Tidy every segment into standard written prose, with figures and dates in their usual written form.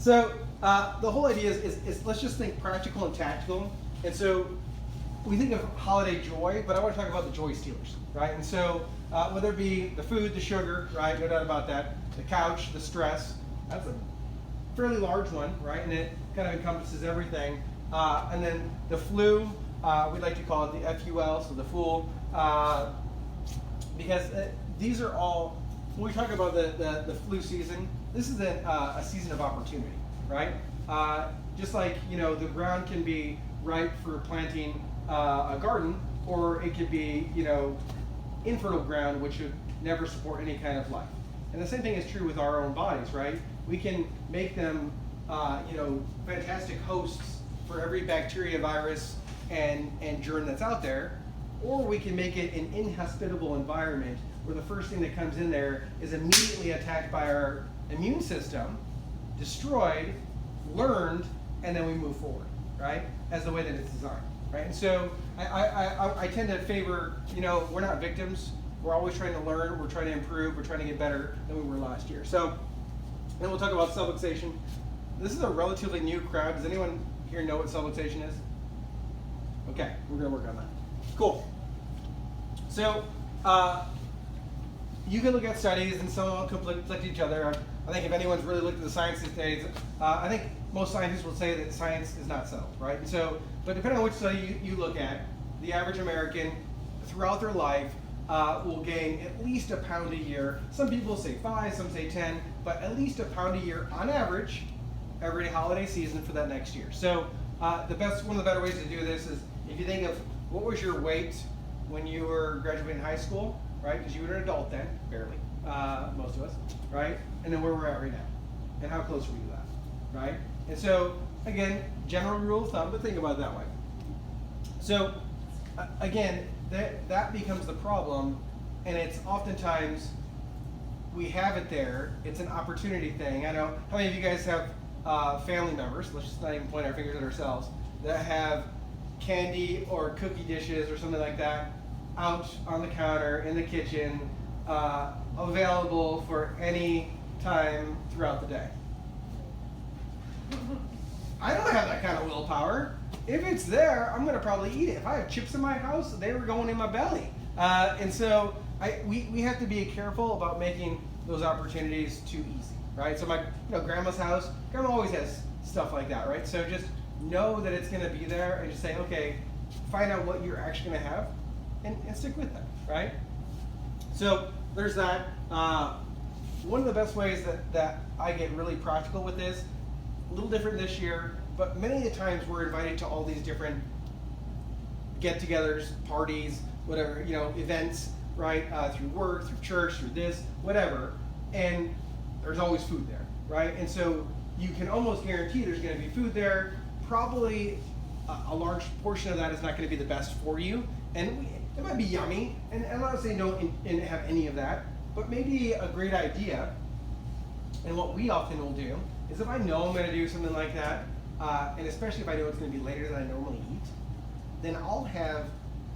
So the whole idea is let's just think practical and tactical. And so we think of holiday joy, but I want to talk about the joy stealers, right? And so whether it be the food, the sugar, right? No doubt about that. The couch, the stress. That's a fairly large one, right? And it kind of encompasses everything. And then the flu, we like to call it the FUL, so the fool, because these are all, when we talk about the flu season, this is a season of opportunity, right? Just like, the ground can be ripe for planting a garden, or it could be, infertile ground, which should never support any kind of life. And the same thing is true with our own bodies, right? We can make them, fantastic hosts for every bacteria, virus, and germ that's out there, or we can make it an inhospitable environment where the first thing that comes in there is immediately attacked by our immune system, destroyed, learned, and then we move forward, right? As the way that it's designed, right? And so I tend to favor, we're not victims. We're always trying to learn. We're trying to improve. We're trying to get better than we were last year. So then we'll talk about self-fixation. This is a relatively new crowd. Does anyone here know what self-fixation is? Okay, we're going to work on that. Cool. So you can look at studies, and some of them conflict each other. I think if anyone's really looked at the science these days, I think most scientists will say that science is not settled, right? And so, but depending on which study you look at, the average American throughout their life will gain at least a pound a year. Some people say 5, some say 10, but at least a pound a year on average every holiday season for that next year. So one of the better ways to do this is if you think of what was your weight when you were graduating high school, right? Because you were an adult then, barely, most of us, right? And then where we're at right now, and how close were you to that, right? And so again, general rule of thumb, but think about it that way. So again, that becomes the problem, and it's oftentimes we have it there. It's an opportunity thing. I know how many of you guys have family members, let's just not even point our fingers at ourselves, that have candy or cookie dishes or something like that out on the counter in the kitchen, available for any time throughout the day. I don't have that kind of willpower. If it's there, I'm going to probably eat it. If I have chips in my house, they were going in my belly. And so we have to be careful about making those opportunities too easy, right? So my grandma's house, grandma always has stuff like that, right? So just know that it's going to be there and just say, okay, find out what you're actually going to have and stick with that, right? So there's that. One of the best ways that I get really practical with this, a little different this year, but many of the times we're invited to all these different get-togethers, parties, whatever, events, right? Through work, through church, through this, whatever, and there's always food there, right? And so you can almost guarantee there's going to be food there. Probably a large portion of that is not going to be the best for you, and it might be yummy, and I'm not saying don't have any of that, but maybe a great idea, and what we often will do, is if I know I'm going to do something like that, and especially if I know it's going to be later than I normally eat, then I'll have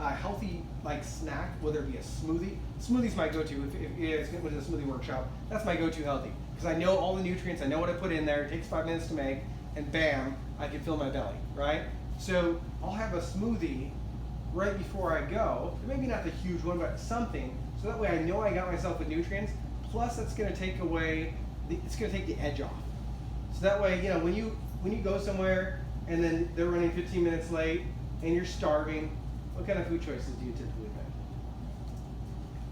a healthy snack, whether it be a smoothie. Smoothie's my go-to. If it's going to a smoothie workshop, that's my go-to healthy, because I know all the nutrients, I know what I put in there, it takes 5 minutes to make, and bam, I can fill my belly, right? So I'll have a smoothie right before I go, maybe not the huge one, but something, so that way I know I got myself with nutrients, plus it's going to take the edge off. So that way, when you go somewhere and then they're running 15 minutes late and you're starving, what kind of food choices do you typically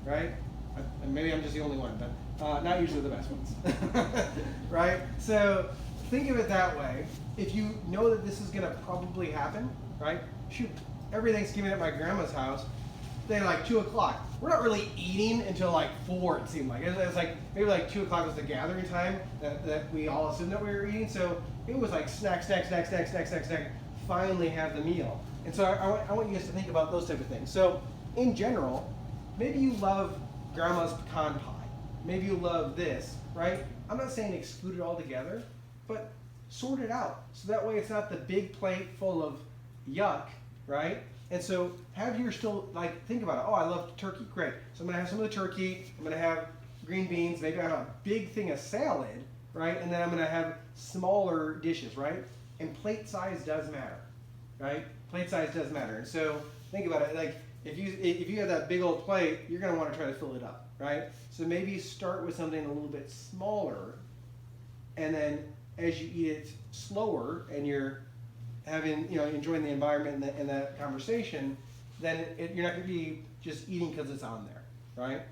make? Right? Maybe I'm just the only one, but not usually the best ones. Right? So think of it that way. If you know that this is going to probably happen, right? Shoot, every Thanksgiving at my grandma's house, they 2 o'clock. We're not really eating until 4, it seemed like. It's maybe 2 o'clock was the gathering time that we all assumed that we were eating. So it was snack. Finally have the meal. And so I want you guys to think about those type of things. So in general, maybe you love grandma's pecan pie. Maybe you love this, right? I'm not saying exclude it altogether, but sort it out. So that way it's not the big plate full of yuck, right? And so have your still, think about it. Oh, I love turkey. Great. So I'm going to have some of the turkey. I'm going to have green beans. Maybe I have a big thing of salad, right? And then I'm going to have smaller dishes, right? And plate size does matter, right? Plate size does matter. And so think about it, like if you have that big old plate, you're gonna want to try to fill it up, right? So maybe start with something a little bit smaller, and then as you eat it slower and you're having, enjoying the environment and that conversation, then you're not gonna be just eating because it's on there, right?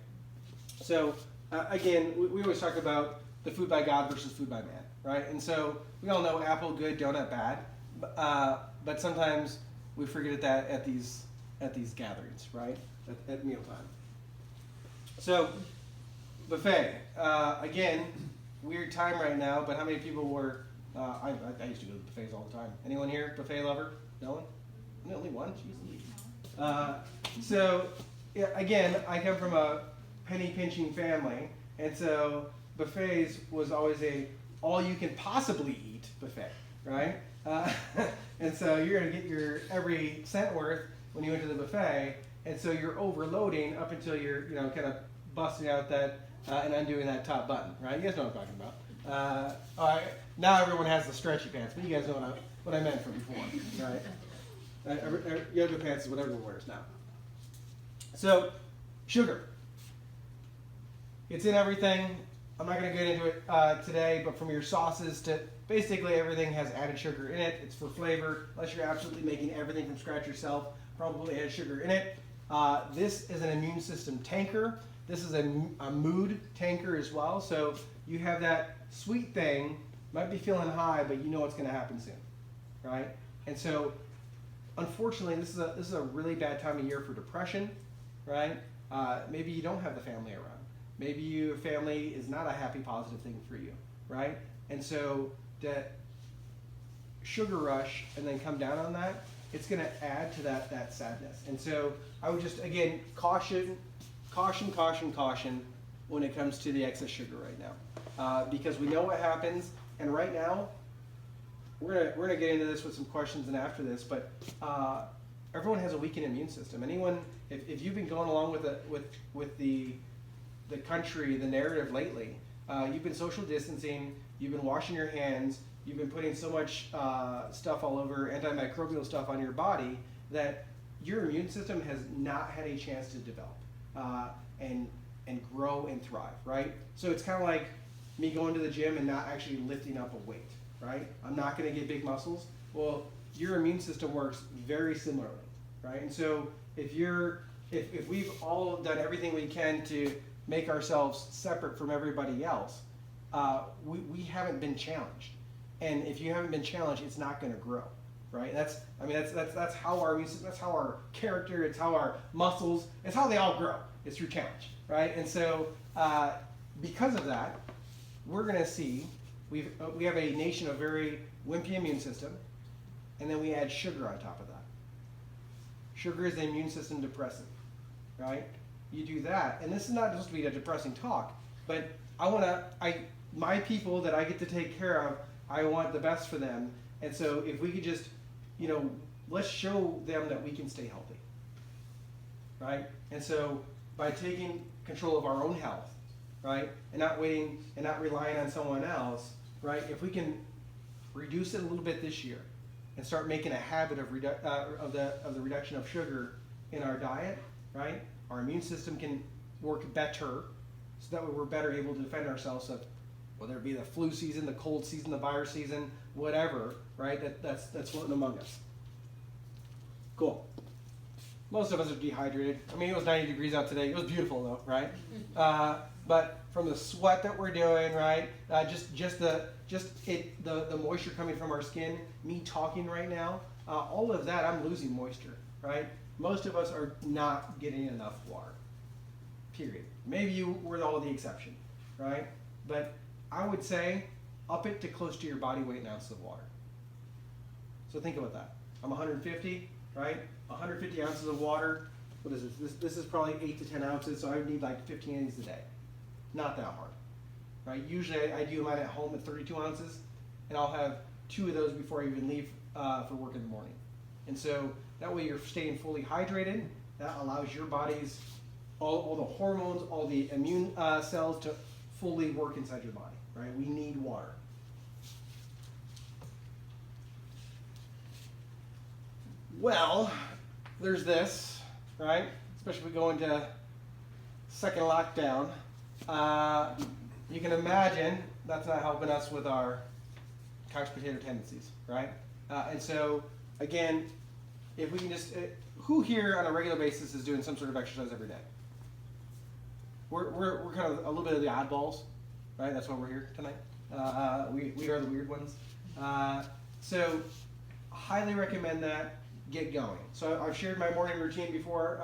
So again, we always talk about the food by God versus food by man, right? And so we all know apple good, donut bad, but sometimes we forget that at these gatherings, right? At mealtime. So buffet, again, weird time right now. But how many people were? I used to go to buffets all the time. Anyone here buffet lover? No one? Only one. Jeez. So yeah, again, I come from a penny pinching family, and so buffets was always a all you can possibly eat buffet, right? And so you're gonna get your every cent worth when you went to the buffet, and so you're overloading up until you're kind of busting out that and undoing that top button, right? You guys know what I'm talking about. All right, now everyone has the stretchy pants, but you guys know what I meant from before, right? Yoga pants is what everyone wears now. So, sugar. It's in everything. I'm not going to get into it today, but from your sauces to basically everything has added sugar in it. It's for flavor. Unless you're absolutely making everything from scratch yourself, probably has sugar in it. This is an immune system tanker. This is a mood tanker as well. So you have that sweet thing, might be feeling high, but you know what's going to happen soon, right? And so, unfortunately, this is a really bad time of year for depression, right? Maybe you don't have the family around. Maybe your family is not a happy, positive thing for you, right? And so that sugar rush and then come down on that, it's going to add to that sadness. And so I would just, again, caution when it comes to the excess sugar right now. Because we know what happens, and right now, we're gonna get into this with some questions and after this, but everyone has a weakened immune system. Anyone, if you've been going along with the country, the narrative lately, you've been social distancing, you've been washing your hands, you've been putting so much stuff all over, antimicrobial stuff on your body, that your immune system has not had a chance to develop and grow and thrive, right? So it's kind of like me going to the gym and not actually lifting up a weight, right? I'm not going to get big muscles. Well, your immune system works very similarly, right? And so if we've all done everything we can to make ourselves separate from everybody else, we haven't been challenged. And if you haven't been challenged, it's not going to grow, right? That's how our immune system, that's how our character, it's how our muscles, it's how they all grow. It's through challenge, right? And so because of that, we're going to see we have a nation of very wimpy immune system, and then we add sugar on top of that. Sugar is an immune system depressant, right? You do that, and this is not supposed to be a depressing talk, but my people that I get to take care of, I want the best for them, and so if we could just, let's show them that we can stay healthy, right? And so by taking control of our own health, right, and not waiting and not relying on someone else, right? If we can reduce it a little bit this year and start making a habit of the reduction of sugar in our diet, right? Our immune system can work better, so that way we're better able to defend ourselves of whether it be the flu season, the cold season, the virus season, whatever, right? That's floating among us. Cool. Most of us are dehydrated. I mean, it was 90 degrees out today. It was beautiful though, right? But from the sweat that we're doing, right? The moisture coming from our skin, me talking right now, all of that, I'm losing moisture, right? Most of us are not getting enough water, period. Maybe you were all the exception, right? But I would say up it to close to your body weight in ounces of water. So think about that. I'm 150, right? 150 ounces of water. What is this? This is probably 8 to 10 ounces, so I would need like 15 of these a day. Not that hard, right? Usually I do mine at home at 32 ounces, and I'll have 2 of those before I even leave for work in the morning. And so that way you're staying fully hydrated. That allows your body's, all the hormones, all the immune cells to fully work inside your body, right? We need water. Well, there's this, right? Especially if we go into second lockdown. You can imagine that's not helping us with our couch potato tendencies, right? And so, again, if we can just, who here on a regular basis is doing some sort of exercise every day? We're kind of a little bit of the oddballs, right? That's why we're here tonight. We are the weird ones. So, highly recommend that. Get going. So I've shared my morning routine before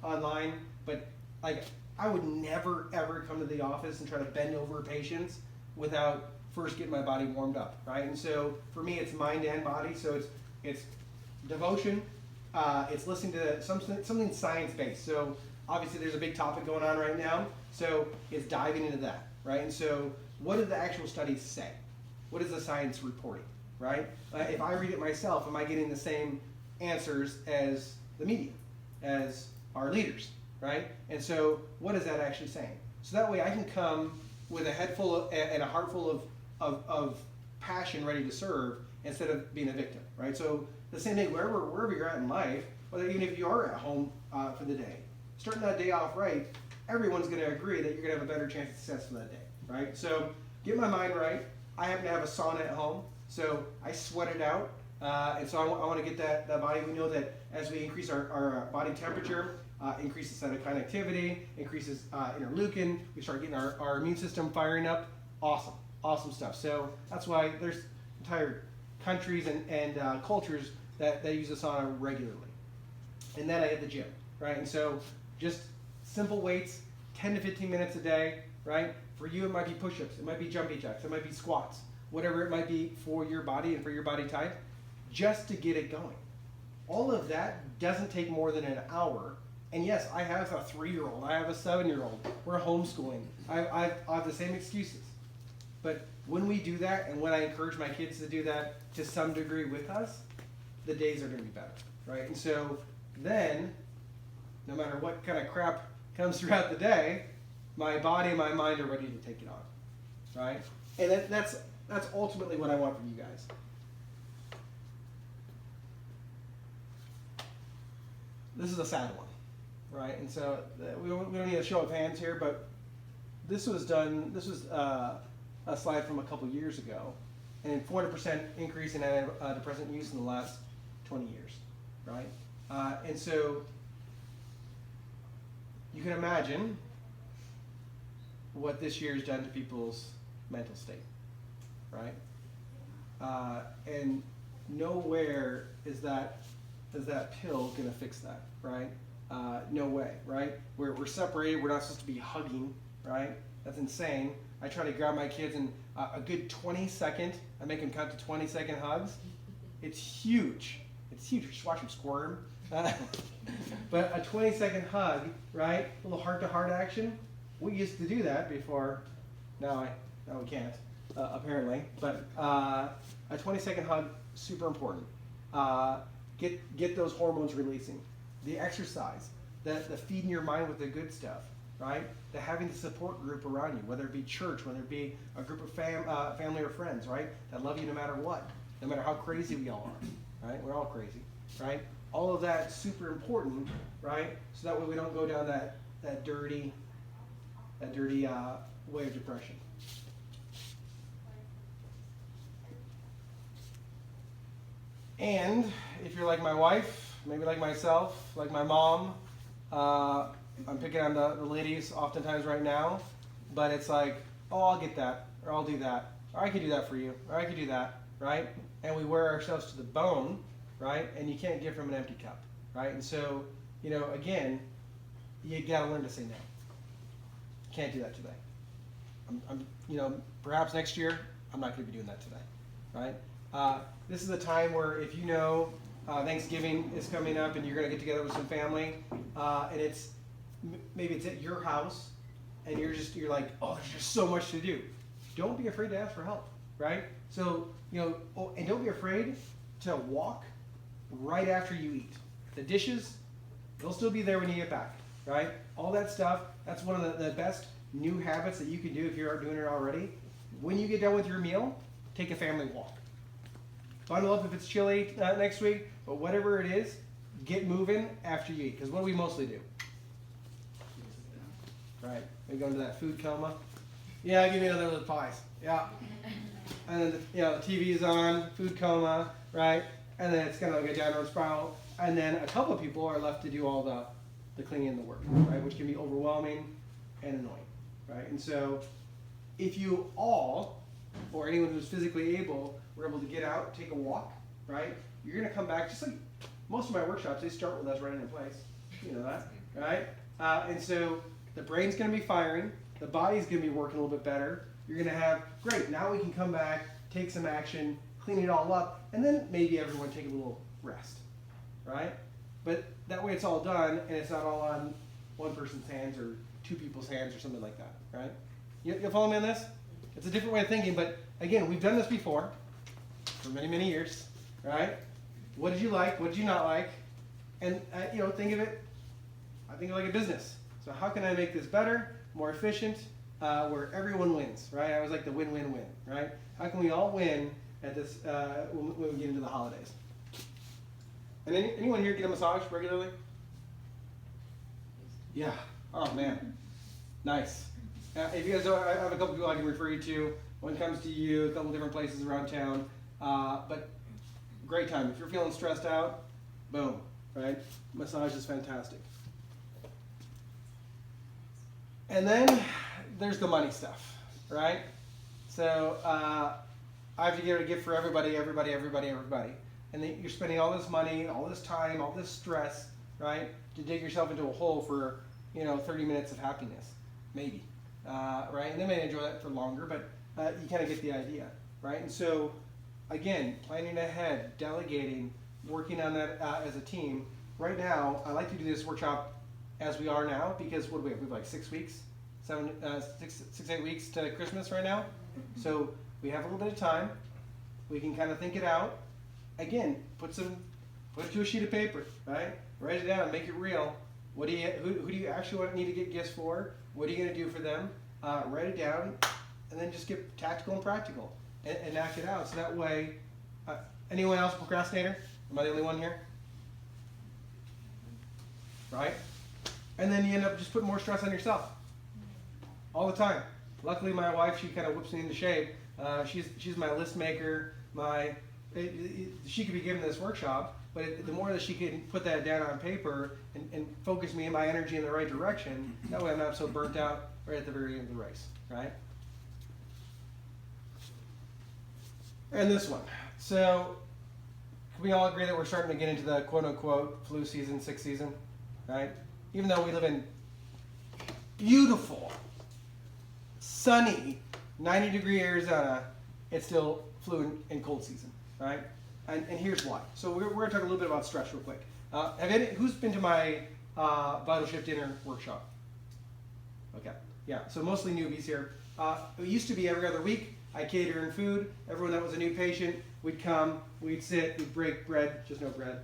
online, but like I would never ever come to the office and try to bend over patients without first getting my body warmed up, right? And so for me, it's mind and body. So it's devotion. It's listening to something science based. So obviously there's a big topic going on right now. So it's diving into that, right? And so what do the actual studies say? What is the science reporting, right? If I read it myself, am I getting the same answers as the media, as our leaders, right? And so what is that actually saying? So that way I can come with a head full of, and a heart full of passion ready to serve instead of being a victim, right? So the same thing, wherever you're at in life, whether even if you are at home for the day, starting that day off right, everyone's going to agree that you're going to have a better chance of success for that day, right? So get my mind right. I happen to have a sauna at home, so I sweat it out. And so I want to get that body. We know that as we increase our body temperature, increases cytokine activity, increases interleukin, we start getting our immune system firing up. Awesome stuff. So that's why there's entire countries and cultures that use the sauna regularly. And then I hit the gym, right? And so just simple weights, 10 to 15 minutes a day, right? For you, it might be push-ups, it might be jumping jacks, it might be squats, whatever it might be for your body and for your body type, just to get it going. All of that doesn't take more than an hour. And yes, I have a 3-year-old, I have a 7-year-old, we're homeschooling. I have the same excuses. But when we do that, and when I encourage my kids to do that to some degree with us, the days are going to be better, right? And so then, no matter what kind of crap comes throughout the day, my body and my mind are ready to take it on, right? And that's ultimately what I want from you guys. This is a sad one, right? And so we don't need a show of hands here, but this was a slide from a couple years ago, and 400% increase in antidepressant use in the last 20 years, right? And so you can imagine what this year has done to people's mental state, right? And nowhere is that pill going to fix that, right? No way, right? We're separated. We're not supposed to be hugging, right? That's insane. I try to grab my kids and a good 20-second, I make them count to 20-second hugs. It's huge. It's huge. Just watch them squirm. But a 20-second hug, right? A little heart-to-heart action. We used to do that before. Now we can't, apparently. But a 20-second hug, super important. Get those hormones releasing. The exercise, the feeding your mind with the good stuff, right? The having the support group around you, whether it be church, whether it be a group of family or friends, right? That love you no matter what, no matter how crazy we all are, right? We're all crazy, right? All of that's super important, right? So that way we don't go down that dirty way of depression. And if you're like my wife, maybe like myself, like my mom, I'm picking on the ladies oftentimes right now, but it's like, oh, I'll get that, or I'll do that, or I could do that for you, or I could do that, right? And we wear ourselves to the bone, right? And you can't give from an empty cup, right? And so, again, you gotta learn to say no. Can't do that today. Perhaps next year, I'm not gonna be doing that today, right? This is a time where if Thanksgiving is coming up and you're gonna get together with some family, and maybe it's at your house, and you're like, oh, there's just so much to do. Don't be afraid to ask for help, right? So, and don't be afraid to walk right after you eat. The dishes, they'll still be there when you get back, right? All that stuff, that's one of the best new habits that you can do if you aren't doing it already. When you get done with your meal, take a family walk. bundle up if it's chilly next week, but whatever it is, get moving after you eat. Because what do we mostly do? Right, we go into that food coma. Yeah, give me another of those pies. Yeah. And then the TV's on, food coma, right? And then it's kind of like a downward spiral. And then a couple of people are left to do all the cleaning and the work, right? Which can be overwhelming and annoying, right? And so if you all, or anyone who's physically able, were able to get out, take a walk, right? You're gonna come back, just like most of my workshops, they start with us right in place. You know that, right? And so the brain's gonna be firing, the body's gonna be working a little bit better. You're gonna have, great, now we can come back, take some action, clean it all up, and then maybe everyone take a little rest, right? But that way it's all done, and it's not all on one person's hands or two people's hands or something like that, right? You follow me on this? It's a different way of thinking, but again, we've done this before for many, many years, right? What did you like? What did you not like? And think of it. I think of it like a business. So how can I make this better, more efficient, where everyone wins, right? I always like the win-win-win, right? How can we all win at this when we get into the holidays? And anyone here get a massage regularly? Yeah. Oh man, nice. If you guys don't, I have a couple people I can refer you to. One comes to you, a couple different places around town. But great time. If you're feeling stressed out, boom, right? Massage is fantastic. And then there's the money stuff, right? So I have to get a gift for everybody. And then you're spending all this money, all this time, all this stress, right? To dig yourself into a hole for 30 minutes of happiness, maybe. Right? And they may enjoy that for longer, but you kind of get the idea, right? And so, again, planning ahead, delegating, working on that as a team. Right now, I like to do this workshop as we are now because what do we have? We have like 6 weeks, 8 weeks to Christmas right now. So we have a little bit of time. We can kind of think it out. Again, put it to a sheet of paper, right? Write it down, make it real. Who do you actually need to get gifts for? What are you going to do for them? Write it down, and then just get tactical and practical, and knock it out. So that way, anyone else a procrastinator? Am I the only one here? Right? And then you end up just putting more stress on yourself all the time. Luckily, my wife, she kind of whips me into shape. She's my list maker. She could be given this workshop, but the more that she can put that down on paper and focus me and my energy in the right direction, that way I'm not so burnt out right at the very end of the race, right? And this one. So, can we all agree that we're starting to get into the quote-unquote flu season, sick season, right? Even though we live in beautiful, sunny, 90-degree Arizona, it's still flu and cold season, right? And here's why. So we're going to talk a little bit about stress real quick. Who's been to my Vital Shift Dinner workshop? Okay, yeah, so mostly newbies here. It used to be every other week. I cater in food. Everyone that was a new patient would come, we'd sit, we'd break bread, just no bread,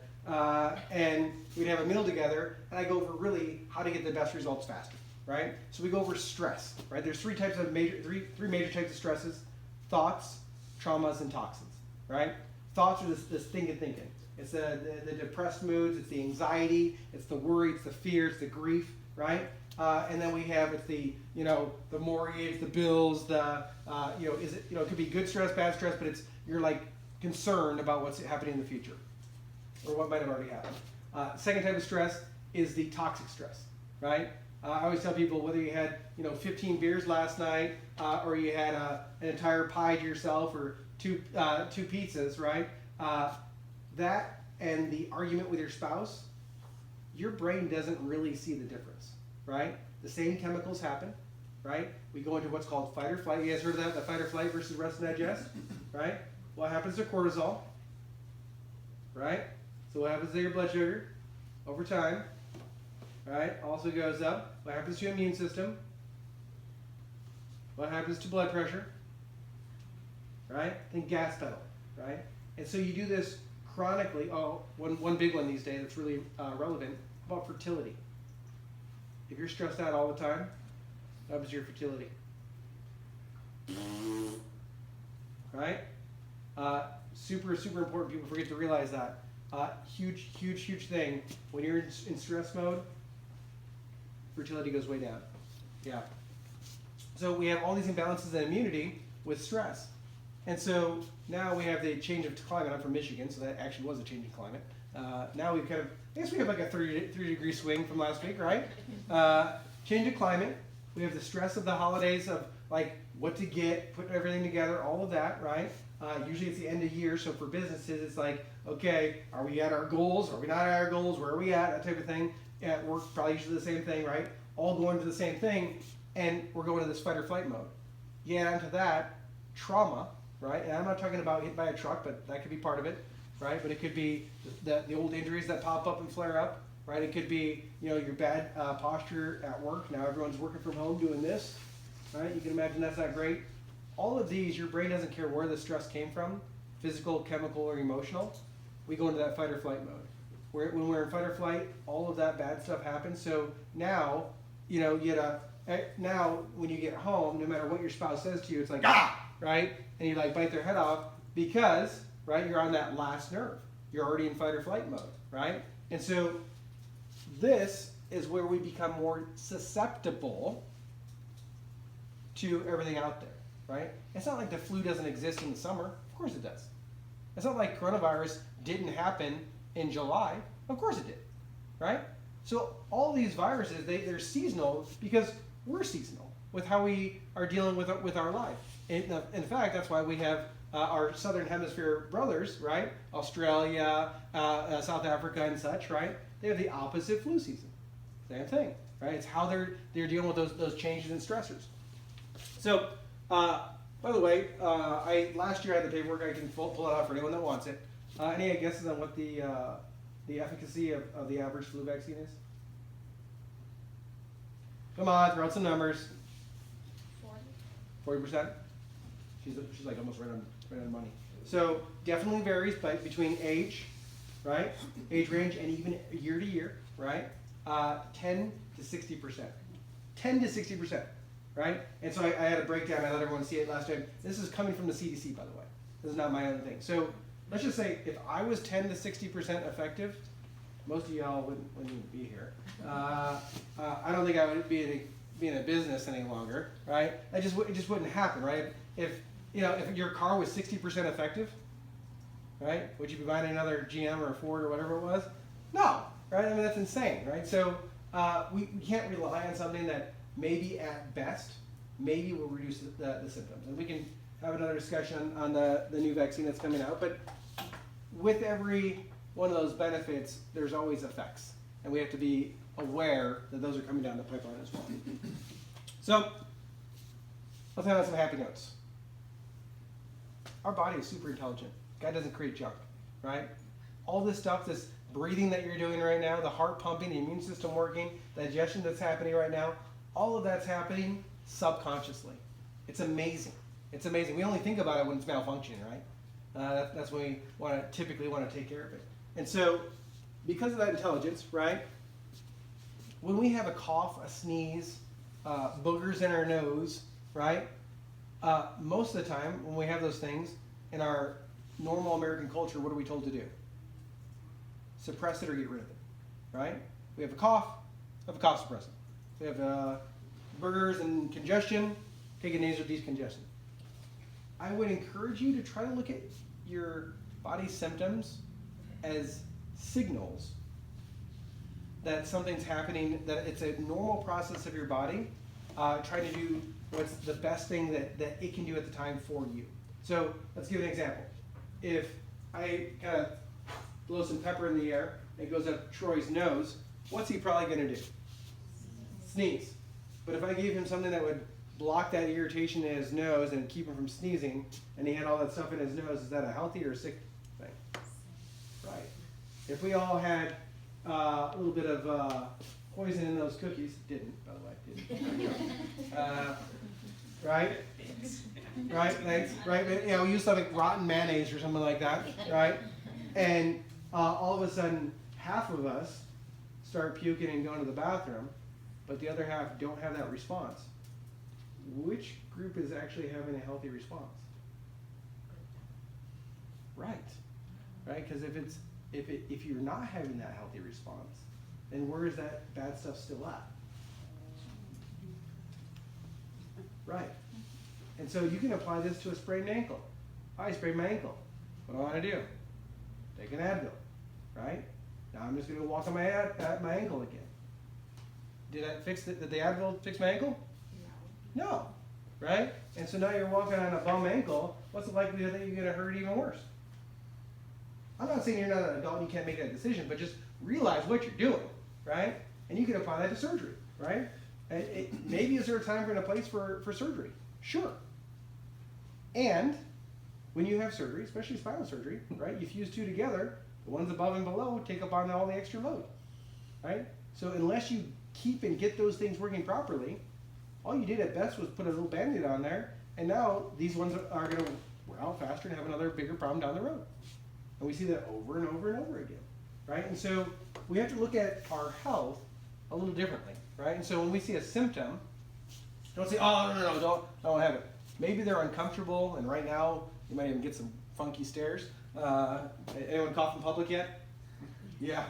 and we'd have a meal together, and I go over really how to get the best results faster, right? So we go over stress, right? There's three major types of stresses: thoughts, traumas, and toxins, right? Thoughts are this thinking. It's the depressed moods, it's the anxiety, it's the worry, it's the fear, it's the grief, right? And then we have it's the mortgage, the bills, it could be good stress, bad stress, but you're like concerned about what's happening in the future or what might have already happened. Second type of stress is the toxic stress, right? I always tell people whether you had 15 beers last night or you had an entire pie to yourself or two pizzas, right? That and the argument with your spouse, your brain doesn't really see the difference, right? The same chemicals happen, right? We go into what's called fight or flight. You guys heard of that? The fight or flight versus rest and digest, right? What happens to cortisol, right? So what happens to your blood sugar over time, right? Also goes up. What happens to your immune system? What happens to blood pressure? Right? Think gas pedal, right? And so you do this chronically. One big one these days that's really relevant about fertility. If you're stressed out all the time, what happens to your fertility? Right? Super, super important. People forget to realize that. Huge, huge, huge thing. When you're in stress mode, fertility goes way down. Yeah. So we have all these imbalances in immunity with stress. And so now we have the change of climate. I'm from Michigan, so that actually was a change in climate. Now we've kind of, I guess we have like a 3-degree swing from last week, right? Change of climate. We have the stress of the holidays of like what to get, putting everything together, all of that, right? Usually it's the end of year, so for businesses it's like, okay, are we at our goals? Are we not at our goals? Where are we at? That type of thing. At work, probably usually the same thing, right? All going to the same thing, and we're going to this fight or flight mode. You add onto that trauma, right? And I'm not talking about hit by a truck, but that could be part of it, right? But it could be the old injuries that pop up and flare up, right? It could be, you know, your bad posture at work. Now everyone's working from home doing this, right? You can imagine that's not great. All of these, your brain doesn't care where the stress came from, physical, chemical, or emotional. We go into that fight or flight mode. When we're in fight or flight, all of that bad stuff happens. So now, you know, now when you get home, no matter what your spouse says to you, it's like, ah, right? And you like bite their head off because, right, you're on that last nerve. You're already in fight or flight mode, right? And so this is where we become more susceptible to everything out there, right? It's not like the flu doesn't exist in the summer. Of course it does. It's not like coronavirus didn't happen in July. Of course it did, right? So all these viruses, they're seasonal because we're seasonal with how we are dealing with our life. In fact, that's why we have our southern hemisphere brothers, right? Australia, South Africa and such, right? They have the opposite flu season. Same thing, right? It's how they're dealing with those changes and stressors. So, by the way, last year I had the paperwork. I can pull it out for anyone that wants it. Any guesses on what the efficacy of the average flu vaccine is? Come on, throw out some numbers. 40%? She's like almost right on money. So definitely varies between age, right? Age range and even year to year, right? 10 to 60%. 10 to 60%, right? And so I had a breakdown. I let everyone see it last time. This is coming from the CDC, by the way. This is not my own thing. So let's just say if I was 10 to 60% effective, most of y'all wouldn't even be here. I don't think I would be in a business any longer, right? It just wouldn't happen, right? If your car was 60% effective, right? Would you be buying another GM or a Ford or whatever it was? No, right? I mean that's insane, right? So we can't rely on something that maybe at best maybe will reduce the symptoms, and we can have another discussion on the new vaccine that's coming out. But with every one of those benefits, there's always effects, and we have to be aware that those are coming down the pipeline as well. So let's have some happy notes. Our body is super intelligent. God doesn't create junk, right? All this stuff, this breathing that you're doing right now, the heart pumping, the immune system working, digestion that's happening right now, all of that's happening subconsciously. It's amazing. It's amazing. We only think about it when it's malfunctioning, right? That's when we typically want to take care of it. And so, because of that intelligence, right, when we have a cough, a sneeze, boogers in our nose, right, most of the time when we have those things in our normal American culture, what are we told to do? Suppress it or get rid of it, right? We have a cough suppressant. We have boogers and congestion, take a nasal decongestant. I would encourage you to try to look at your body's symptoms as signals that something's happening, that it's a normal process of your body trying to do what's the best thing that it can do at the time for you. So let's give an example. If I kind of blow some pepper in the air, it goes up Troy's nose, what's he probably going to do? Sneeze. But if I gave him something that would block that irritation in his nose and keep him from sneezing, and he had all that stuff in his nose, is that a healthy or a sick thing? Right. If we all had a little bit of poison in those cookies, didn't, by the way, didn't. Right? Right, thanks. Right, we use something like rotten mayonnaise or something like that, right? And all of a sudden, half of us start puking and going to the bathroom, but the other half don't have that response. Which group is actually having a healthy response? right, right? Because if you're not having that healthy response, then where is that bad stuff still at? Right. And so you can apply this to a sprained ankle. I sprained my ankle. What do I want to do? Take an Advil, right? Now I'm just going to walk on my ankle again. Did the Advil fix my ankle? No. Right? And so now you're walking on a bum ankle. What's the likelihood that you're going to hurt even worse? I'm not saying you're not an adult and you can't make that decision, but just realize what you're doing, right? And you can apply that to surgery, right? Maybe is there a time and a place for surgery? Sure. And when you have surgery, especially spinal surgery, right, you fuse two together, the ones above and below take up on all the extra load, right? So unless you keep and get those things working properly, all you did at best was put a little Band-Aid on there, and now these ones are going to wear out faster and have another bigger problem down the road. And we see that over and over and over again, right? And so we have to look at our health a little differently, right? And so when we see a symptom, don't say, oh, no, don't have it. Maybe they're uncomfortable, and right now you might even get some funky stares. Anyone cough in public yet? Yeah.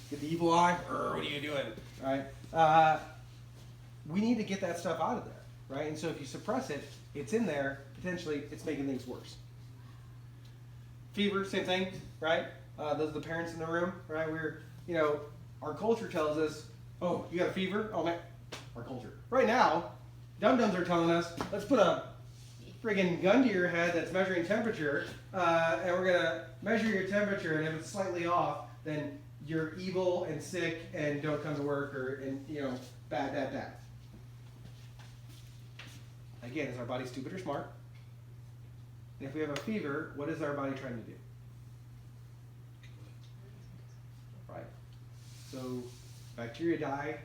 Get the evil eye? What are you doing? Right? We need to get that stuff out of there, right? And so if you suppress it, it's in there. Potentially, it's making things worse. Fever, same thing, right? Those are the parents in the room, right? Our culture tells us, oh, you got a fever? Oh, man, our culture. Right now, dum-dums are telling us, let's put a friggin' gun to your head that's measuring temperature, and we're going to measure your temperature, and if it's slightly off, then you're evil and sick and don't come to work, bad. Again, is our body stupid or smart? And if we have a fever, what is our body trying to do? Right? So bacteria die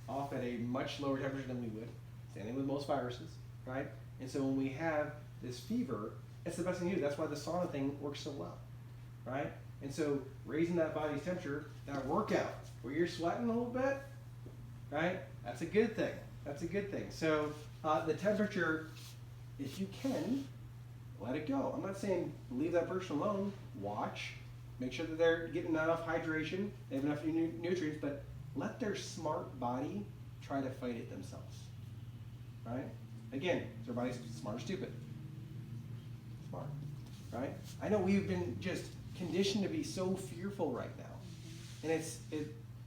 off at a much lower temperature than we would, same with most viruses, right? And so when we have this fever, it's the best thing to do. That's why the sauna thing works so well, right? And so raising that body's temperature, that workout where you're sweating a little bit, right? That's a good thing. That's a good thing. So the temperature, if you can, let it go. I'm not saying leave that person alone. Watch. Make sure that they're getting enough hydration, they have enough nutrients, but let their smart body try to fight it themselves. Right? Again, is their body smart or stupid? Smart. Right? I know we've been just conditioned to be so fearful right now. And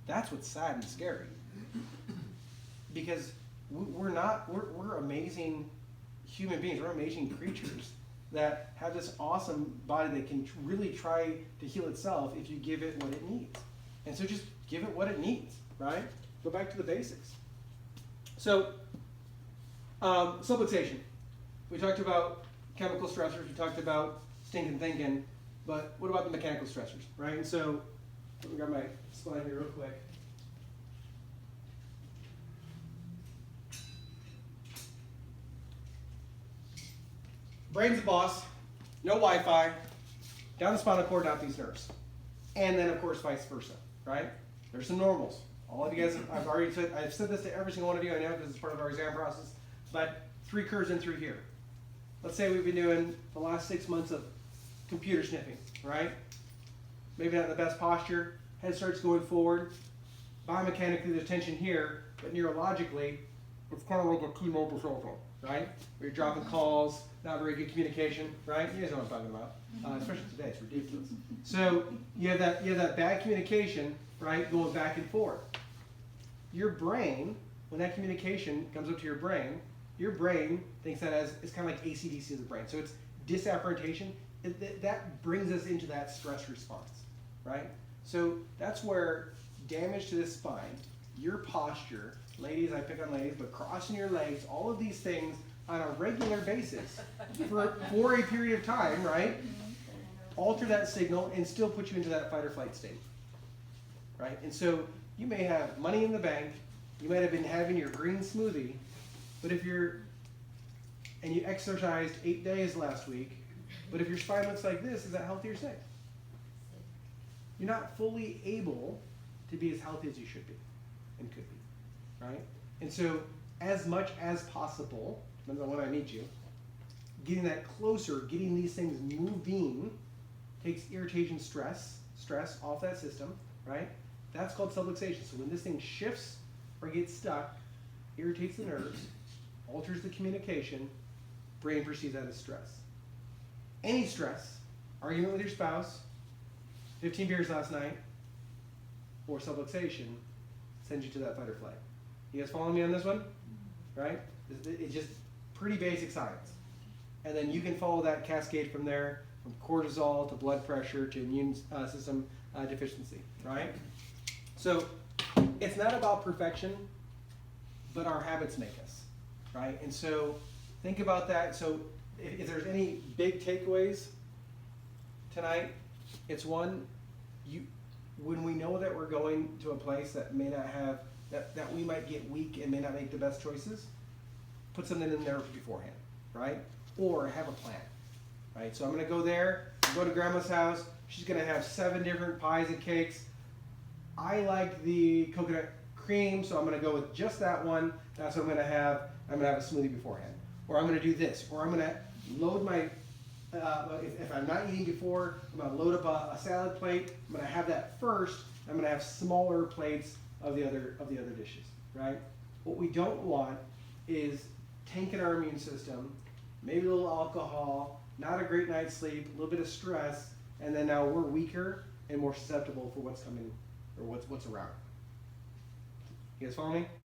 that's what's sad and scary. Because we're amazing human beings, we're amazing creatures that have this awesome body that can really try to heal itself if you give it what it needs. And so just give it what it needs, right? Go back to the basics. So, subluxation. We talked about chemical stressors, we talked about stinking thinking, but what about the mechanical stressors, right? And so, let me grab my slide here real quick. Brain's the boss, no Wi-Fi, down the spinal cord, out these nerves. And then, of course, vice versa, right? There's some normals. All of you guys, I've said this to every single one of you, I know, because it's part of our exam process, but 3 curves in through here. Let's say we've been doing the last 6 months of computer sniffing, right? Maybe not in the best posture, head starts going forward, biomechanically there's tension here, but neurologically, it's kind of like a T-Mobile cell phone, right? Where you're dropping calls, not very good communication, right? You guys know what I'm talking about, especially today, it's ridiculous. So you have that bad communication, right, going back and forth. Your brain, when that communication comes up to your brain thinks that it's kind of like AC/DC of the brain. So it's disapparentation. That brings us into that stress response, right? So that's where damage to the spine, your posture, ladies, I pick on ladies, but crossing your legs, all of these things on a regular basis for a period of time, right? Alter that signal and still put you into that fight or flight state, right? And so you may have money in the bank, you might have been having your green smoothie, but if you exercised 8 days last week, but if your spine looks like this, is that healthy or sick? You're not fully able to be as healthy as you should be and could be, right? And so as much as possible, depends on when I meet you, getting that closer, getting these things moving takes irritation stress off that system, right? That's called subluxation. So when this thing shifts or gets stuck, irritates the nerves, alters the communication, brain perceives that as stress. Any stress, argument with your spouse, 15 beers last night, or subluxation, sends you to that fight or flight. You guys following me on this one? Right? It's just pretty basic science. And then you can follow that cascade from there, from cortisol to blood pressure to immune system deficiency, right? So it's not about perfection, but our habits make us, right? And so think about that. So if there's any big takeaways tonight, it's one, when we know that we're going to a place that may not have, that we might get weak and may not make the best choices, put something in there beforehand, right? Or have a plan, right? So I'm gonna go there, go to grandma's house, she's gonna have 7 different pies and cakes. I like the coconut cream, so I'm gonna go with just that one. That's what I'm gonna have. I'm gonna have a smoothie beforehand. Or I'm gonna do this, or I'm gonna load my, if I'm not eating before, I'm gonna load up a salad plate. I'm gonna have that first. I'm gonna have smaller plates of the other dishes, right? What we don't want is tanking our immune system, maybe a little alcohol, not a great night's sleep, a little bit of stress, and then now we're weaker and more susceptible for what's coming or what's around. You guys follow me?